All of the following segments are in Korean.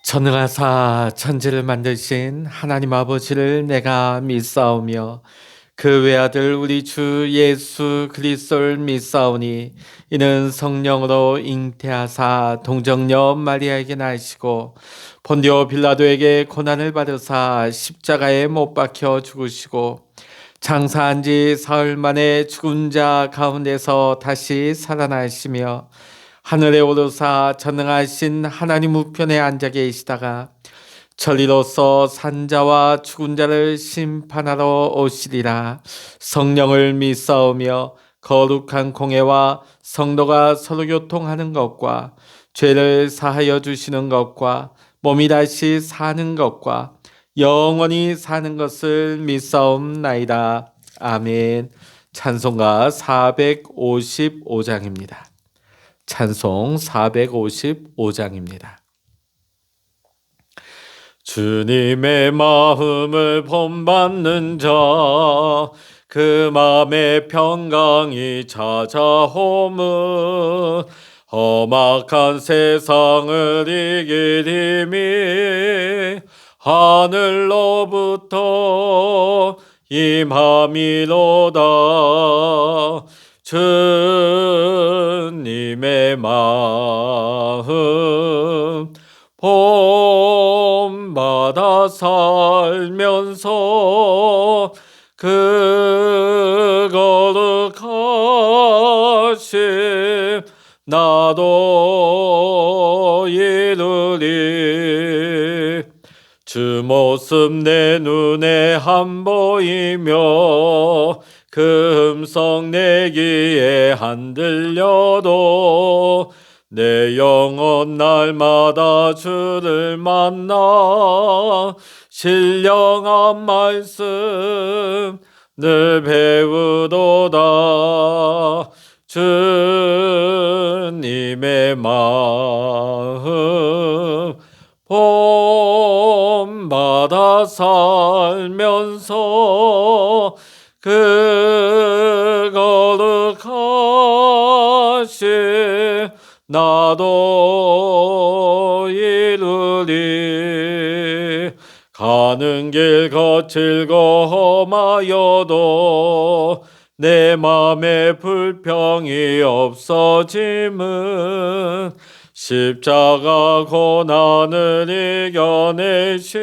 전능하사 천지를 만드신 하나님 아버지를 내가 믿사오며 그 외아들 우리 주 예수 그리스도를 믿사오니 이는 성령으로 잉태하사 동정녀 마리아에게 나시고 본디오 빌라도에게 고난을 받으사 십자가에 못 박혀 죽으시고 장사한 지 사흘 만에 죽은 자 가운데서 다시 살아나시며 하늘에 오르사 전능하신 하나님 우편에 앉아 계시다가 천리로서 산자와 죽은 자를 심판하러 오시리라. 성령을 믿사오며 거룩한 공회와 성도가 서로 교통하는 것과 죄를 사하여 주시는 것과 몸이 다시 사는 것과 영원히 사는 것을 믿사옵나이다. 아멘. 찬송가 455장입니다. 찬송 455장입니다. 주님의 마음을 본받는 자, 그 마음의 평강이 찾아오면 험악한 세상을 이길 힘이 하늘로부터 임함이로다. 주님의 마음 본받아 살면서 그 거룩하심 나도 이루리. 주 모습 내 눈에 안 보이며 그 음성 내 귀에 안 들려도 내 영혼 날마다 주를 만나 신령한 말씀 늘 배우도다. 주님의 마음 본받아 살면서 그 거룩하심 나도 이루리. 가는 길 거칠고 험하여도 내 맘에 불평이 없어짐은 십자가 고난을 이겨내신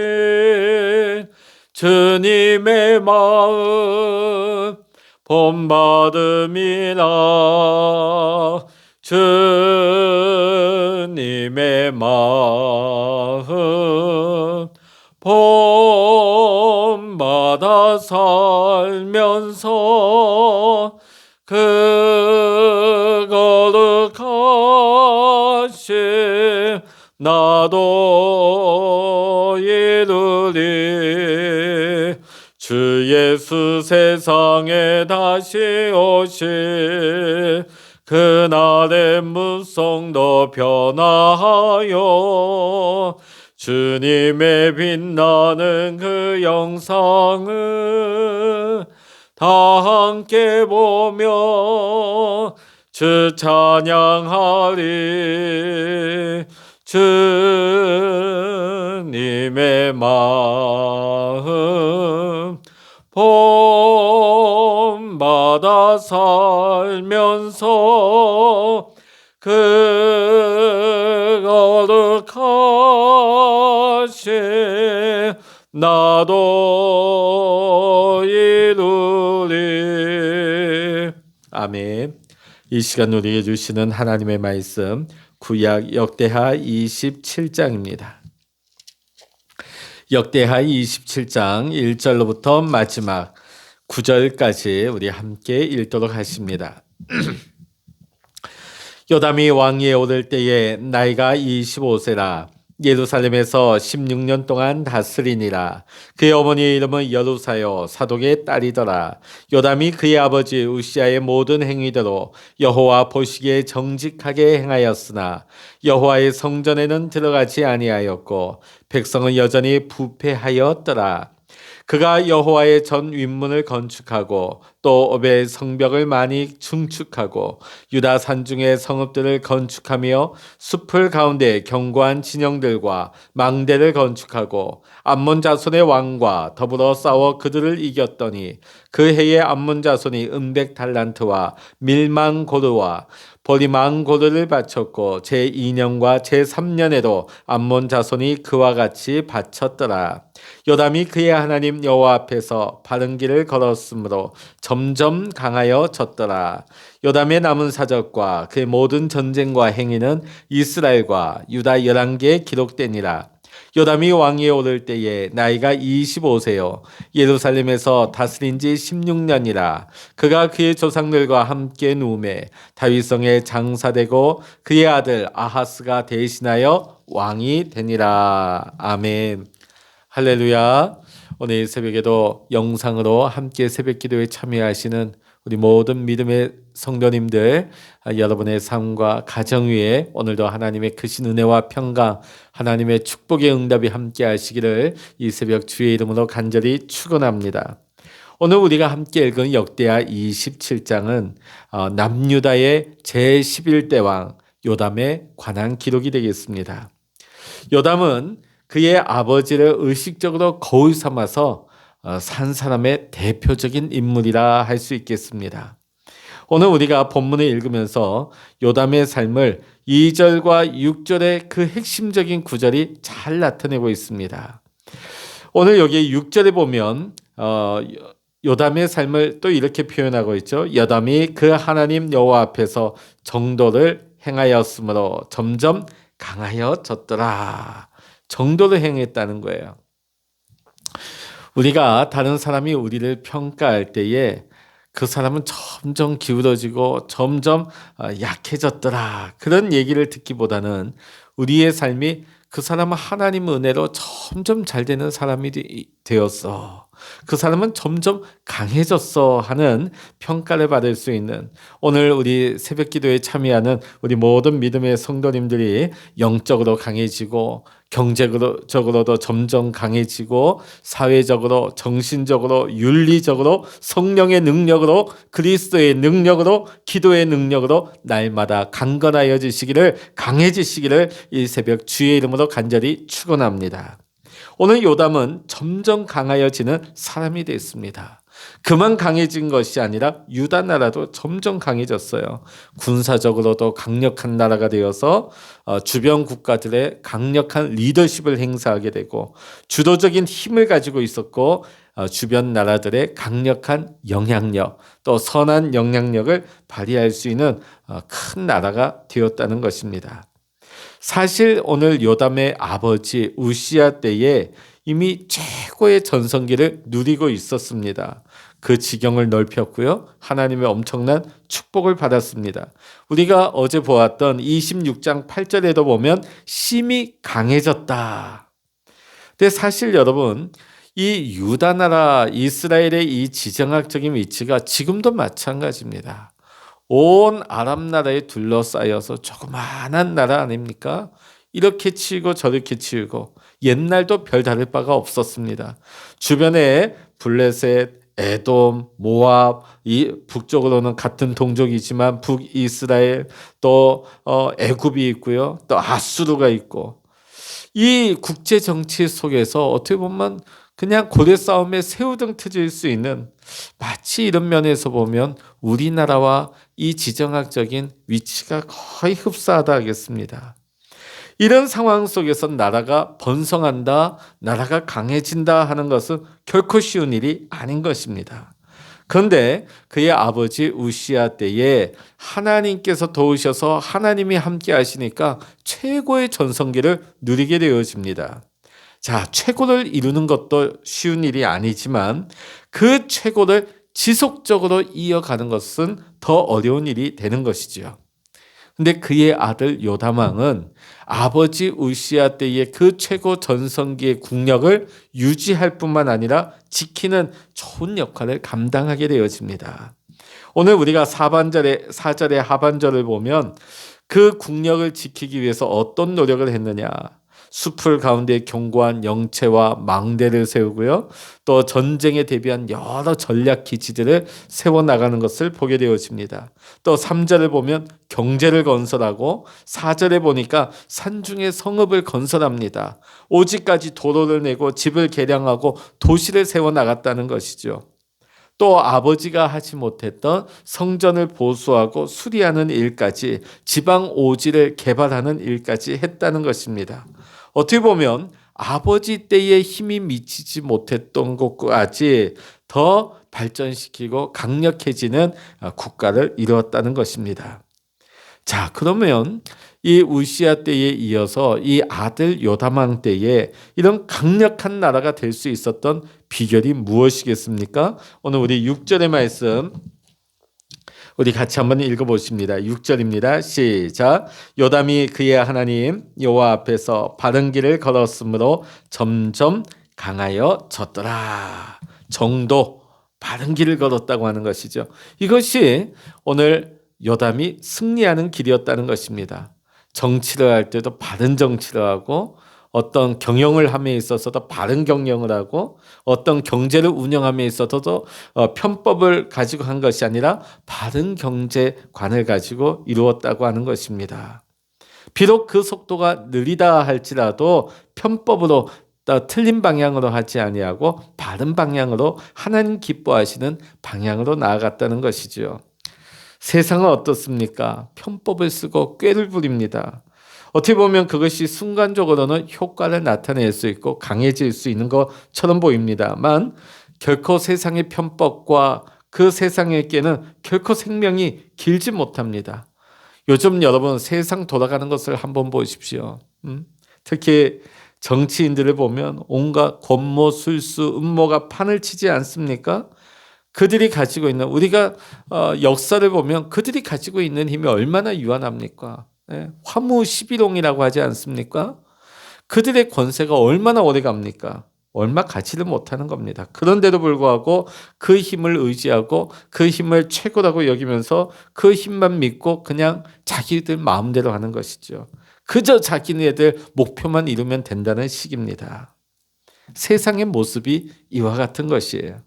주님의 마음 본받음이라. 주님의 마음 본받아 살면서 그 거룩하심 나도 이루리. 주 예수 세상에 다시 오실 그날의 문성도 변화하여 주님의 빛나는 그 영상을 다 함께 보며 주 찬양하리. 주님의 마음 본받아 살면서 그 거룩하심 나도 이루리. 아멘. 이 시간 우리에게 주시는 하나님의 말씀 구약 역대하 27장입니다. 역대하 27장 1절로부터 마지막 9절까지 우리 함께 읽도록 하십니다. 요담이 왕위에 오를 때에 나이가 25세라. 예루살렘에서 16년 동안 다스리니라. 그의 어머니의 이름은 여루사요 사독의 딸이더라. 요담이 그의 아버지 우시아의 모든 행위대로 여호와 보시기에 정직하게 행하였으나 여호와의 성전에는 들어가지 아니하였고 백성은 여전히 부패하였더라. 그가 여호와의 전 윗문을 건축하고 또 오벳 성벽을 많이 증축하고 유다 산중의 성읍들을 건축하며 숲을 가운데 견고한 진영들과 망대를 건축하고 암몬 자손의 왕과 더불어 싸워 그들을 이겼더니 그 해에 암몬 자손이 은백 달란트와 밀망 고르와 보리망 고르를 바쳤고 제2년과 제3년에도 암몬 자손이 그와 같이 바쳤더라. 요담이 그의 하나님 여호와 앞에서 바른 길을 걸었으므로 점점 강하여 졌더라. 요담의 남은 사적과 그의 모든 전쟁과 행위는 이스라엘과 유다 11개에 기록되니라. 요담이 왕위에 오를 때에 나이가 25세요. 예루살렘에서 다스린 지 16년이라. 그가 그의 조상들과 함께 누움에 다윗성에 장사되고 그의 아들 아하스가 대신하여 왕이 되니라. 아멘. 할렐루야. 오늘 새벽에도 영상으로 함께 새벽 기도에 참여하시는 우리 모든 믿음의 성도님들, 여러분의 삶과 가정 위에 오늘도 하나님의 크신 은혜와 평강, 하나님의 축복의 응답이 함께 하시기를 이 새벽 주의 이름으로 간절히 축원합니다. 오늘 우리가 함께 읽은 역대하 27장은 남유다의 제11대 왕 요담에 관한 기록이 되겠습니다. 요담은 그의 아버지를 의식적으로 거울 삼아서 산 사람의 대표적인 인물이라 할 수 있겠습니다. 오늘 우리가 본문을 읽으면서 요담의 삶을 2절과 6절의 그 핵심적인 구절이 잘 나타내고 있습니다. 오늘 여기 6절에 보면 요담의 삶을 또 이렇게 표현하고 있죠. 요담이 그 하나님 여호와 앞에서 정도를 행하였으므로 점점 강하여졌더라. 정도를 행했다는 거예요. 우리가 다른 사람이 우리를 평가할 때에 그 사람은 점점 기울어지고 점점 약해졌더라. 그런 얘기를 듣기보다는 우리의 삶이 그 사람은 하나님 은혜로 점점 잘 되는 사람이 되었어. 그 사람은 점점 강해졌어 하는 평가를 받을 수 있는 오늘 우리 새벽 기도에 참여하는 우리 모든 믿음의 성도님들이 영적으로 강해지고 경제적으로도 점점 강해지고 사회적으로 정신적으로 윤리적으로 성령의 능력으로 그리스도의 능력으로 기도의 능력으로 날마다 강건하여지시기를 강해지시기를 이 새벽 주의 이름으로 간절히 축원합니다. 오늘 요담은 점점 강하여지는 사람이 됐습니다. 그만 강해진 것이 아니라 유다 나라도 점점 강해졌어요. 군사적으로도 강력한 나라가 되어서 주변 국가들의 강력한 리더십을 행사하게 되고 주도적인 힘을 가지고 있었고 주변 나라들의 강력한 영향력 또 선한 영향력을 발휘할 수 있는 큰 나라가 되었다는 것입니다. 사실 오늘 요담의 아버지 우시야 때에 이미 최고의 전성기를 누리고 있었습니다. 그 지경을 넓혔고요. 하나님의 엄청난 축복을 받았습니다. 우리가 어제 보았던 26장 8절에도 보면 심히 강해졌다. 근데 사실 여러분 이 유다 나라 이스라엘의 이 지정학적인 위치가 지금도 마찬가지입니다. 온 아람 나라에 둘러싸여서 조그마한 나라 아닙니까? 이렇게 치고 저렇게 치고 옛날도 별다를 바가 없었습니다. 주변에 블레셋, 에돔, 모압, 이 북쪽으로는 같은 동족이지만 북이스라엘 또 애굽이 있고요. 또 아수르가 있고 이 국제 정치 속에서 어떻게 보면 그냥 고대 싸움에 새우등 트질 수 있는 마치 이런 면에서 보면 우리나라와 이 지정학적인 위치가 거의 흡사하다 하겠습니다. 이런 상황 속에서 나라가 번성한다, 나라가 강해진다 하는 것은 결코 쉬운 일이 아닌 것입니다. 그런데 그의 아버지 우시야 때에 하나님께서 도우셔서 하나님이 함께 하시니까 최고의 전성기를 누리게 되어집니다. 자, 최고를 이루는 것도 쉬운 일이 아니지만 그 최고를 지속적으로 이어가는 것은 더 어려운 일이 되는 것이지요. 근데 그의 아들 요담왕은 아버지 우시야 때의 그 최고 전성기의 국력을 유지할 뿐만 아니라 지키는 좋은 역할을 감당하게 되어집니다. 오늘 우리가 4절의 하반절을 보면 그 국력을 지키기 위해서 어떤 노력을 했느냐. 숲을 가운데 견고한 영체와 망대를 세우고요. 또 전쟁에 대비한 여러 전략 기지들을 세워나가는 것을 보게 되어집니다. 또 3절을 보면 경제를 건설하고 4절에 보니까 산중에 성읍을 건설합니다. 오지까지 도로를 내고 집을 개량하고 도시를 세워나갔다는 것이죠. 또 아버지가 하지 못했던 성전을 보수하고 수리하는 일까지 지방 오지를 개발하는 일까지 했다는 것입니다. 어떻게 보면 아버지 때에 힘이 미치지 못했던 것까지 더 발전시키고 강력해지는 국가를 이루었다는 것입니다. 자, 그러면 이 우시야 때에 이어서 이 아들 요담왕 때에 이런 강력한 나라가 될 수 있었던 비결이 무엇이겠습니까? 오늘 우리 6절의 말씀 우리 같이 한번 읽어보십니다. 6절입니다. 시작. 요담이 그의 하나님 여호와 앞에서 바른 길을 걸었으므로 점점 강하여졌더라. 정도 바른 길을 걸었다고 하는 것이죠. 이것이 오늘 요담이 승리하는 길이었다는 것입니다. 정치를 할 때도 바른 정치를 하고 어떤 경영을 함에 있어서도 바른 경영을 하고 어떤 경제를 운영함에 있어서도 편법을 가지고 한 것이 아니라 바른 경제관을 가지고 이루었다고 하는 것입니다. 비록 그 속도가 느리다 할지라도 편법으로 틀린 방향으로 하지 아니하고 바른 방향으로 하나님 기뻐하시는 방향으로 나아갔다는 것이죠. 세상은 어떻습니까? 편법을 쓰고 꾀를 부립니다. 어떻게 보면 그것이 순간적으로는 효과를 나타낼 수 있고 강해질 수 있는 것처럼 보입니다만 결코 세상의 편법과 그 세상의 꾀는 결코 생명이 길지 못합니다. 요즘 여러분 세상 돌아가는 것을 한번 보십시오. 특히 정치인들을 보면 온갖 권모, 술수, 음모가 판을 치지 않습니까? 그들이 가지고 있는 우리가 역사를 보면 그들이 가지고 있는 힘이 얼마나 유한합니까? 화무 11홍이라고 하지 않습니까? 그들의 권세가 얼마나 오래 갑니까? 얼마 가지를 못하는 겁니다. 그런데도 불구하고 그 힘을 의지하고 그 힘을 최고라고 여기면서 그 힘만 믿고 그냥 자기들 마음대로 하는 것이죠. 그저 자기네들 목표만 이루면 된다는 식입니다. 세상의 모습이 이와 같은 것이에요.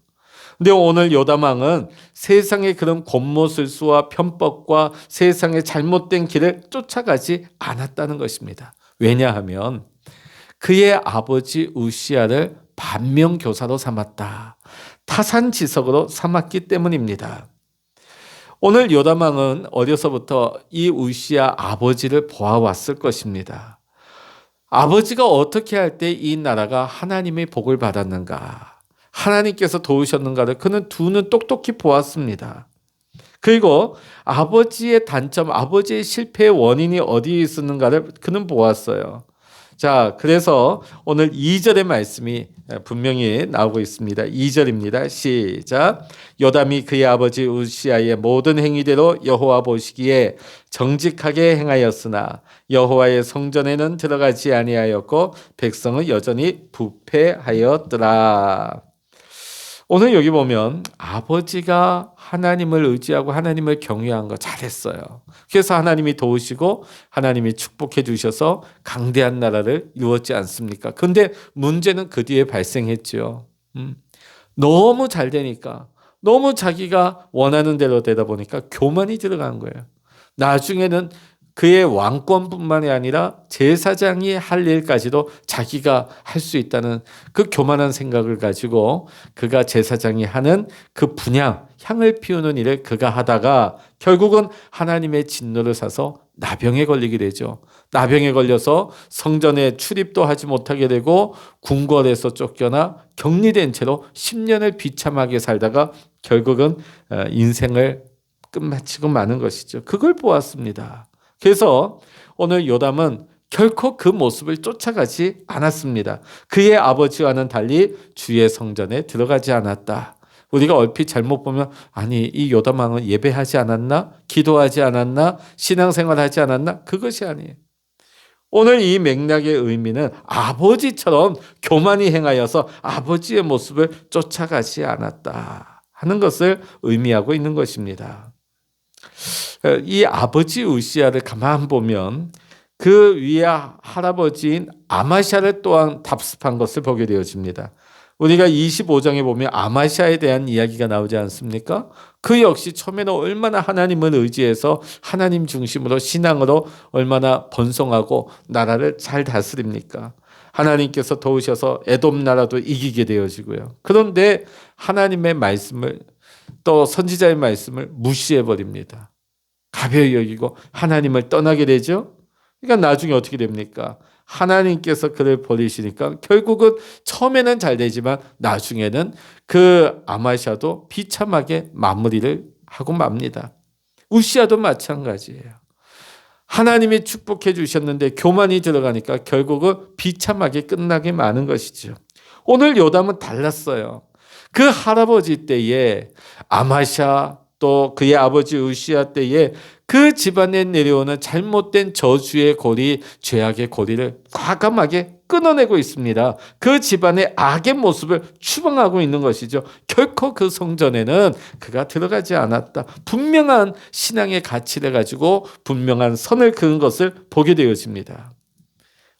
근데 오늘 요담왕은 세상의 그런 권모술수와 편법과 세상의 잘못된 길을 쫓아가지 않았다는 것입니다. 왜냐하면 그의 아버지 우시야를 반면교사로 삼았다. 타산지석으로 삼았기 때문입니다. 오늘 요담왕은 어려서부터 이 우시야 아버지를 보아왔을 것입니다. 아버지가 어떻게 할 때 이 나라가 하나님의 복을 받았는가? 하나님께서 도우셨는가를 그는 두 눈 똑똑히 보았습니다. 그리고 아버지의 단점, 아버지의 실패의 원인이 어디에 있었는가를 그는 보았어요. 자, 그래서 오늘 2절의 말씀이 분명히 나오고 있습니다. 2절입니다. 시작. 요담이 그의 아버지 우시야의 모든 행위대로 여호와 보시기에 정직하게 행하였으나 여호와의 성전에는 들어가지 아니하였고 백성은 여전히 부패하였더라. 오늘 여기 보면 아버지가 하나님을 의지하고 하나님을 경외한 거 잘했어요. 그래서 하나님이 도우시고 하나님이 축복해 주셔서 강대한 나라를 이루었지 않습니까? 그런데 문제는 그 뒤에 발생했죠. 너무 잘 되니까 너무 자기가 원하는 대로 되다 보니까 교만이 들어간 거예요. 나중에는 그의 왕권뿐만이 아니라 제사장이 할 일까지도 자기가 할 수 있다는 그 교만한 생각을 가지고 그가 제사장이 하는 그 분향, 향을 피우는 일을 그가 하다가 결국은 하나님의 진노를 사서 나병에 걸리게 되죠. 나병에 걸려서 성전에 출입도 하지 못하게 되고 궁궐에서 쫓겨나 격리된 채로 10년을 비참하게 살다가 결국은 인생을 끝마치고 마는 것이죠. 그걸 보았습니다. 그래서 오늘 요담은 결코 그 모습을 쫓아가지 않았습니다. 그의 아버지와는 달리 주의 성전에 들어가지 않았다. 우리가 얼핏 잘못 보면 아니 이 요담왕은 예배하지 않았나? 기도하지 않았나? 신앙생활하지 않았나? 그것이 아니에요. 오늘 이 맥락의 의미는 아버지처럼 교만히 행하여서 아버지의 모습을 쫓아가지 않았다 하는 것을 의미하고 있는 것입니다. 이 아버지 우시야를 가만 보면 그 위에 할아버지인 아마샤를 또한 답습한 것을 보게 되어집니다. 우리가 25장에 보면 아마샤에 대한 이야기가 나오지 않습니까? 그 역시 처음에는 얼마나 하나님을 의지해서 하나님 중심으로 신앙으로 얼마나 번성하고 나라를 잘 다스립니까? 하나님께서 도우셔서 에돔 나라도 이기게 되어지고요. 그런데 하나님의 말씀을 또 선지자의 말씀을 무시해 버립니다. 가벼이 여기고 하나님을 떠나게 되죠. 그러니까 나중에 어떻게 됩니까? 하나님께서 그를 버리시니까 결국은 처음에는 잘 되지만 나중에는 그 아마샤도 비참하게 마무리를 하고 맙니다. 우시아도 마찬가지예요. 하나님이 축복해 주셨는데 교만이 들어가니까 결국은 비참하게 끝나게 마는 것이죠. 오늘 요담은 달랐어요. 그 할아버지 때에 아마샤 또 그의 아버지 우시아 때에 그 집안에 내려오는 잘못된 저주의 고리, 죄악의 고리를 과감하게 끊어내고 있습니다. 그 집안의 악의 모습을 추방하고 있는 것이죠. 결코 그 성전에는 그가 들어가지 않았다. 분명한 신앙의 가치를 가지고 분명한 선을 그은 것을 보게 되어집니다.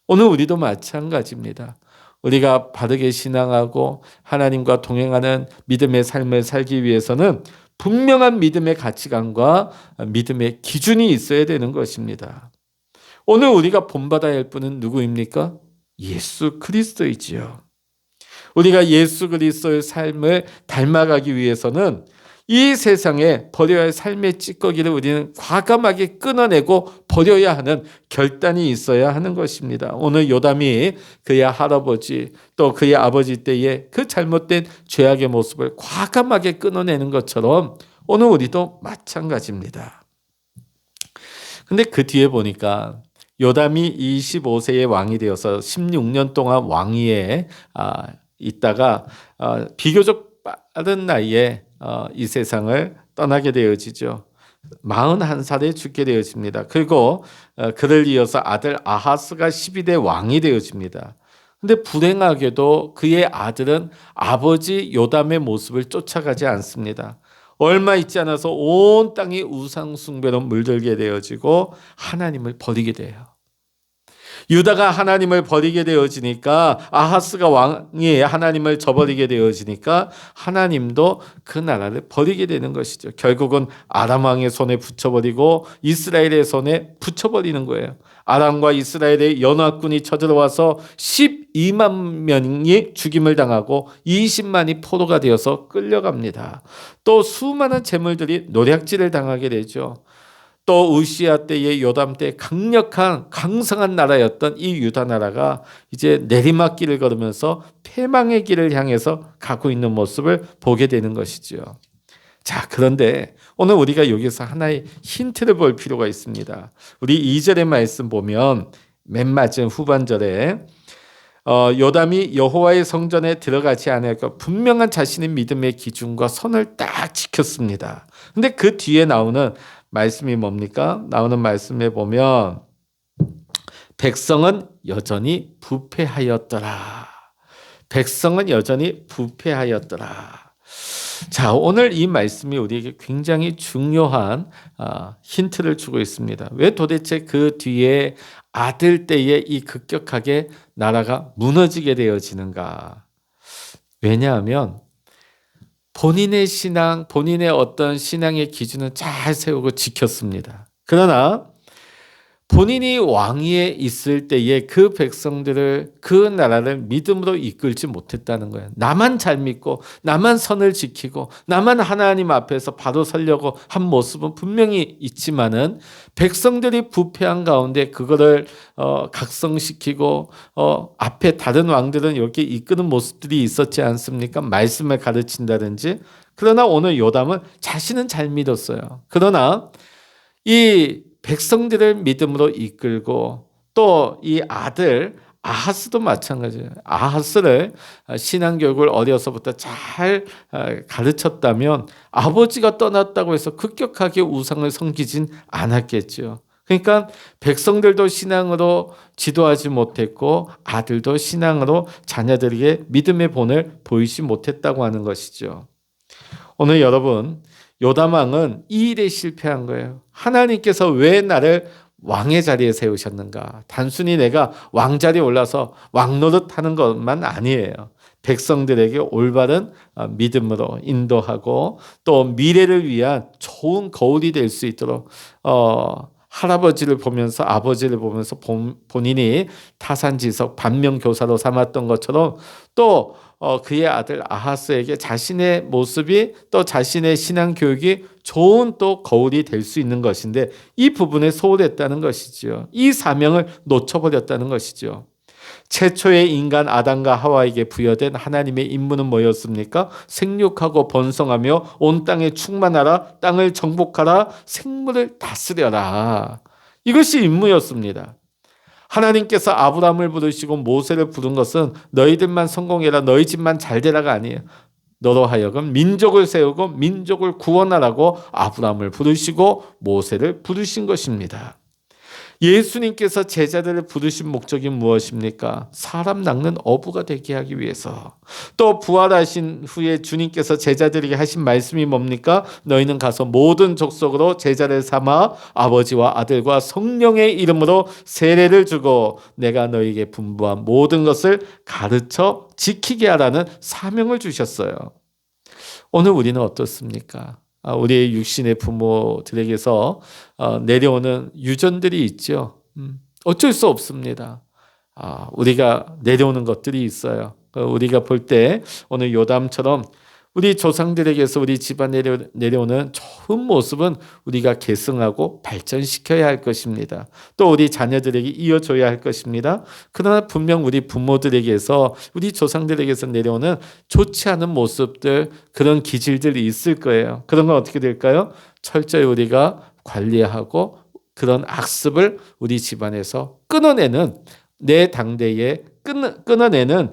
오늘 우리도 마찬가지입니다. 우리가 바르게 신앙하고 하나님과 동행하는 믿음의 삶을 살기 위해서는 분명한 믿음의 가치관과 믿음의 기준이 있어야 되는 것입니다. 오늘 우리가 본받아야 할 분은 누구입니까? 예수 그리스도이지요. 우리가 예수 그리스도의 삶을 닮아가기 위해서는 이 세상에 버려야 할 삶의 찌꺼기를 우리는 과감하게 끊어내고 버려야 하는 결단이 있어야 하는 것입니다. 오늘 요담이 그의 할아버지 또 그의 아버지 때에 그 잘못된 죄악의 모습을 과감하게 끊어내는 것처럼 오늘 우리도 마찬가지입니다. 근데 그 뒤에 보니까 요담이 25세의 왕이 되어서 16년 동안 왕위에 있다가 비교적 빠른 나이에 이 세상을 떠나게 되어지죠. 41살에 죽게 되어집니다. 그리고 그를 이어서 아들 아하스가 12대 왕이 되어집니다. 근데 불행하게도 그의 아들은 아버지 요담의 모습을 쫓아가지 않습니다. 얼마 있지 않아서 온 땅이 우상 숭배로 물들게 되어지고 하나님을 버리게 돼요. 유다가 하나님을 버리게 되어지니까 아하스가 왕이 하나님을 저버리게 되어지니까 하나님도 그 나라를 버리게 되는 것이죠. 결국은 아람 왕의 손에 붙여버리고 이스라엘의 손에 붙여버리는 거예요. 아람과 이스라엘의 연합군이 쳐들어와서 12만 명이 죽임을 당하고 20만이 포로가 되어서 끌려갑니다. 또 수많은 재물들이 노략질을 당하게 되죠. 또 우시아 때의 요담 때 강성한 나라였던 이 유다 나라가 이제 내리막길을 걸으면서 패망의 길을 향해서 가고 있는 모습을 보게 되는 것이죠. 자, 그런데 오늘 우리가 여기서 하나의 힌트를 볼 필요가 있습니다. 우리 2절의 말씀 보면 맨 맞은 후반절에 요담이 여호와의 성전에 들어가지 않을까 분명한 자신의 믿음의 기준과 선을 딱 지켰습니다. 근데 그 뒤에 나오는 말씀이 뭡니까? 나오는 말씀에 보면 백성은 여전히 부패하였더라. 백성은 여전히 부패하였더라. 자, 오늘 이 말씀이 우리에게 굉장히 중요한 힌트를 주고 있습니다. 왜 도대체 그 뒤에 아들 때에 이 급격하게 나라가 무너지게 되어지는가? 왜냐하면 본인의 신앙, 본인의 어떤 신앙의 기준을 잘 세우고 지켰습니다. 그러나 본인이 왕위에 있을 때에 그 백성들을, 그 나라를 믿음으로 이끌지 못했다는 거예요. 나만 잘 믿고 나만 선을 지키고 나만 하나님 앞에서 바로 서려고 한 모습은 분명히 있지만은 백성들이 부패한 가운데 그거를 각성시키고 앞에 다른 왕들은 이렇게 이끄는 모습들이 있었지 않습니까? 말씀을 가르친다든지. 그러나 오늘 요담은 자신은 잘 믿었어요. 그러나 이 백성들을 믿음으로 이끌고 또 이 아들 아하스도 마찬가지예요. 아하스를 신앙교육을 어려서부터 잘 가르쳤다면 아버지가 떠났다고 해서 급격하게 우상을 섬기진 않았겠죠. 그러니까 백성들도 신앙으로 지도하지 못했고 아들도 신앙으로 자녀들에게 믿음의 본을 보이지 못했다고 하는 것이죠. 오늘 여러분 요담 왕은 이 일에 실패한 거예요. 하나님께서 왜 나를 왕의 자리에 세우셨는가? 단순히 내가 왕자리에 올라서 왕노릇하는 것만 아니에요. 백성들에게 올바른 믿음으로 인도하고 또 미래를 위한 좋은 거울이 될 수 있도록 할아버지를 보면서 아버지를 보면서 본인이 타산지석 반면교사로 삼았던 것처럼 또 그의 아들 아하스에게 자신의 모습이 또 자신의 신앙 교육이 좋은 또 거울이 될 수 있는 것인데 이 부분에 소홀했다는 것이죠. 이 사명을 놓쳐버렸다는 것이죠. 최초의 인간 아담과 하와에게 부여된 하나님의 임무는 뭐였습니까? 생육하고 번성하며 온 땅에 충만하라, 땅을 정복하라, 생물을 다스려라. 이것이 임무였습니다. 하나님께서 아브라함을 부르시고 모세를 부른 것은 너희들만 성공해라, 너희 집만 잘 되라가 아니에요. 너로 하여금 민족을 세우고 민족을 구원하라고 아브라함을 부르시고 모세를 부르신 것입니다. 예수님께서 제자들을 부르신 목적이 무엇입니까? 사람 낚는 어부가 되게 하기 위해서. 또 부활하신 후에 주님께서 제자들에게 하신 말씀이 뭡니까? 너희는 가서 모든 족속으로 제자를 삼아 아버지와 아들과 성령의 이름으로 세례를 주고 내가 너희에게 분부한 모든 것을 가르쳐 지키게 하라는 사명을 주셨어요. 오늘 우리는 어떻습니까? 우리의 육신의 부모들에게서 내려오는 유전들이 있죠. 어쩔 수 없습니다. 우리가 내려오는 것들이 있어요. 우리가 볼 때 오늘 요담처럼 우리 조상들에게서 우리 집안 내려오는 좋은 모습은 우리가 계승하고 발전시켜야 할 것입니다. 또 우리 자녀들에게 이어줘야 할 것입니다. 그러나 분명 우리 부모들에게서 우리 조상들에게서 내려오는 좋지 않은 모습들 그런 기질들이 있을 거예요. 그런 건 어떻게 될까요? 철저히 우리가 관리하고 그런 악습을 우리 집안에서 끊어내는 내 당대에 끊어내는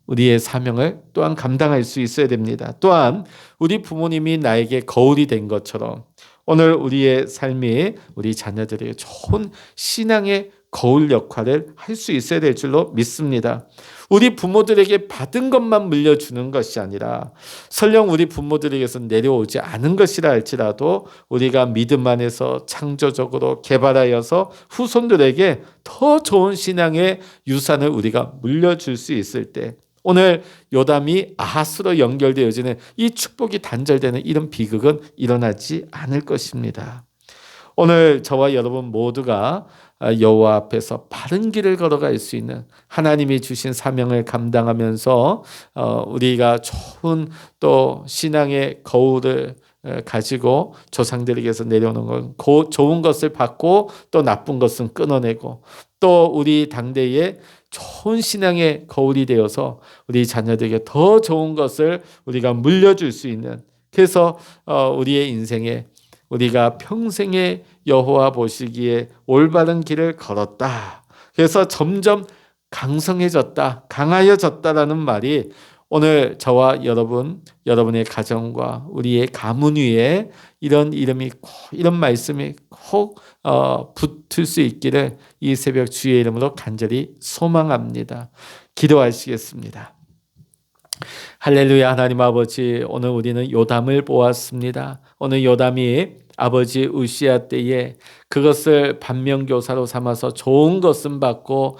우리의 사명을 또한 감당할 수 있어야 됩니다. 또한 우리 부모님이 나에게 거울이 된 것처럼 오늘 우리의 삶이 우리 자녀들에게 좋은 신앙의 거울 역할을 할 수 있어야 될 줄로 믿습니다. 우리 부모들에게 받은 것만 물려주는 것이 아니라 설령 우리 부모들에게서 내려오지 않은 것이라 할지라도 우리가 믿음 안에서 창조적으로 개발하여서 후손들에게 더 좋은 신앙의 유산을 우리가 물려줄 수 있을 때 오늘 요담이 아하스로 연결되어지는 이 축복이 단절되는 이런 비극은 일어나지 않을 것입니다. 오늘 저와 여러분 모두가 여호와 앞에서 바른 길을 걸어갈 수 있는 하나님이 주신 사명을 감당하면서 우리가 좋은 또 신앙의 거울을 가지고 조상들에게서 내려오는 건 좋은 것을 받고 또 나쁜 것은 끊어내고 또 우리 당대에 좋은 신앙의 거울이 되어서 우리 자녀들에게 더 좋은 것을 우리가 물려줄 수 있는 그래서 우리의 인생에 우리가 평생에 여호와 보시기에 올바른 길을 걸었다. 그래서 점점 강성해졌다, 강하여졌다라는 말이 오늘 저와 여러분의 가정과 우리의 가문 위에 이런 이름이 이런 말씀이 꼭 붙을 수 있기를 이 새벽 주의 이름으로 간절히 소망합니다. 기도하시겠습니다. 할렐루야. 하나님 아버지, 오늘 우리는 요담을 보았습니다. 오늘 요담이 아버지 우시아 때에 그것을 반면교사로 삼아서 좋은 것은 받고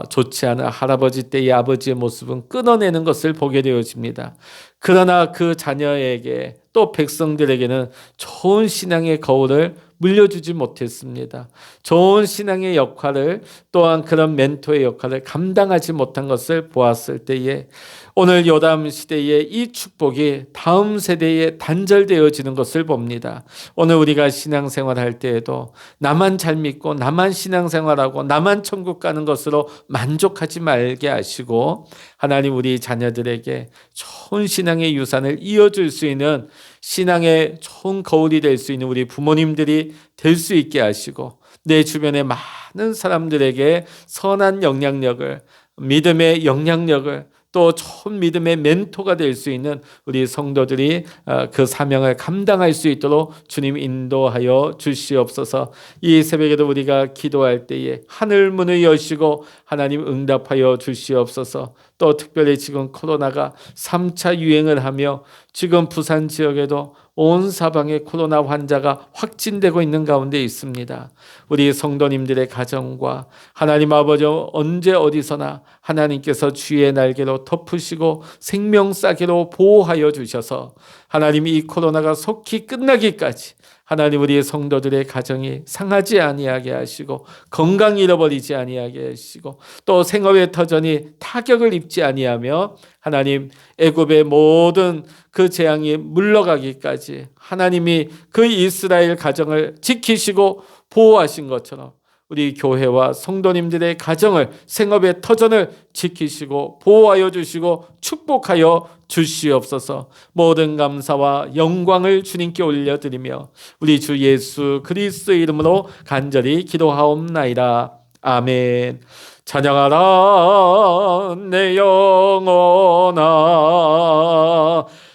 좋지 않은 할아버지 때의 아버지의 모습은 끊어내는 것을 보게 되어집니다. 그러나 그 자녀에게 또 백성들에게는 좋은 신앙의 거울을 물려주지 못했습니다. 좋은 신앙의 역할을 또한 그런 멘토의 역할을 감당하지 못한 것을 보았을 때에 오늘 요담 시대의 이 축복이 다음 세대에 단절되어지는 것을 봅니다. 오늘 우리가 신앙생활할 때에도 나만 잘 믿고 나만 신앙생활하고 나만 천국 가는 것으로 만족하지 말게 하시고 하나님 우리 자녀들에게 좋은 신앙의 유산을 이어줄 수 있는 신앙의 좋은 거울이 될 수 있는 우리 부모님들이 될 수 있게 하시고 내 주변의 많은 사람들에게 선한 영향력을 믿음의 영향력을 또 좋은 믿음의 멘토가 될 수 있는 우리 성도들이 그 사명을 감당할 수 있도록 주님 인도하여 주시옵소서. 이 새벽에도 우리가 기도할 때에 하늘 문을 여시고 하나님 응답하여 주시옵소서. 또 특별히 지금 코로나가 3차 유행을 하며 지금 부산 지역에도 온 사방에 코로나 환자가 확진되고 있는 가운데 있습니다. 우리 성도님들의 가정과 하나님 아버지 언제 어디서나 하나님께서 주의 날개로 덮으시고 생명싸개로 보호하여 주셔서 하나님 이 코로나가 속히 끝나기까지 하나님 우리 성도들의 가정이 상하지 아니하게 하시고 건강 잃어버리지 아니하게 하시고 또 생업의 터전이 타격을 입지 아니하며 하나님 애굽의 모든 그 재앙이 물러가기까지 하나님이 그 이스라엘 가정을 지키시고 보호하신 것처럼 우리 교회와 성도님들의 가정을 생업의 터전을 지키시고 보호하여 주시고 축복하여 주시옵소서. 모든 감사와 영광을 주님께 올려드리며 우리 주 예수 그리스도의 이름으로 간절히 기도하옵나이다. 아멘. 찬양하라 내 영혼아,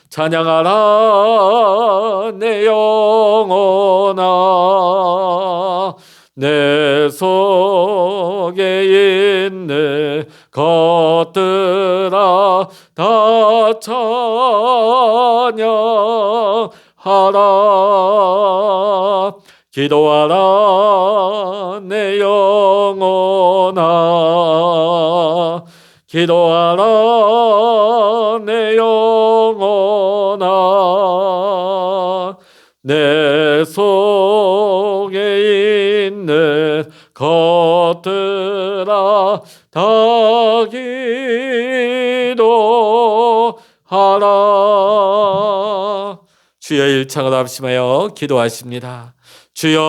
찬양하라 내 영혼아, 내 속에 있는 것들아 다 찬양하라. 기도하라 내 영혼아, 기도하라 내 영혼아, 내 속에 있는 것들아 다 기도하라. 주여 일창을 합심하여 기도하십니다. 주여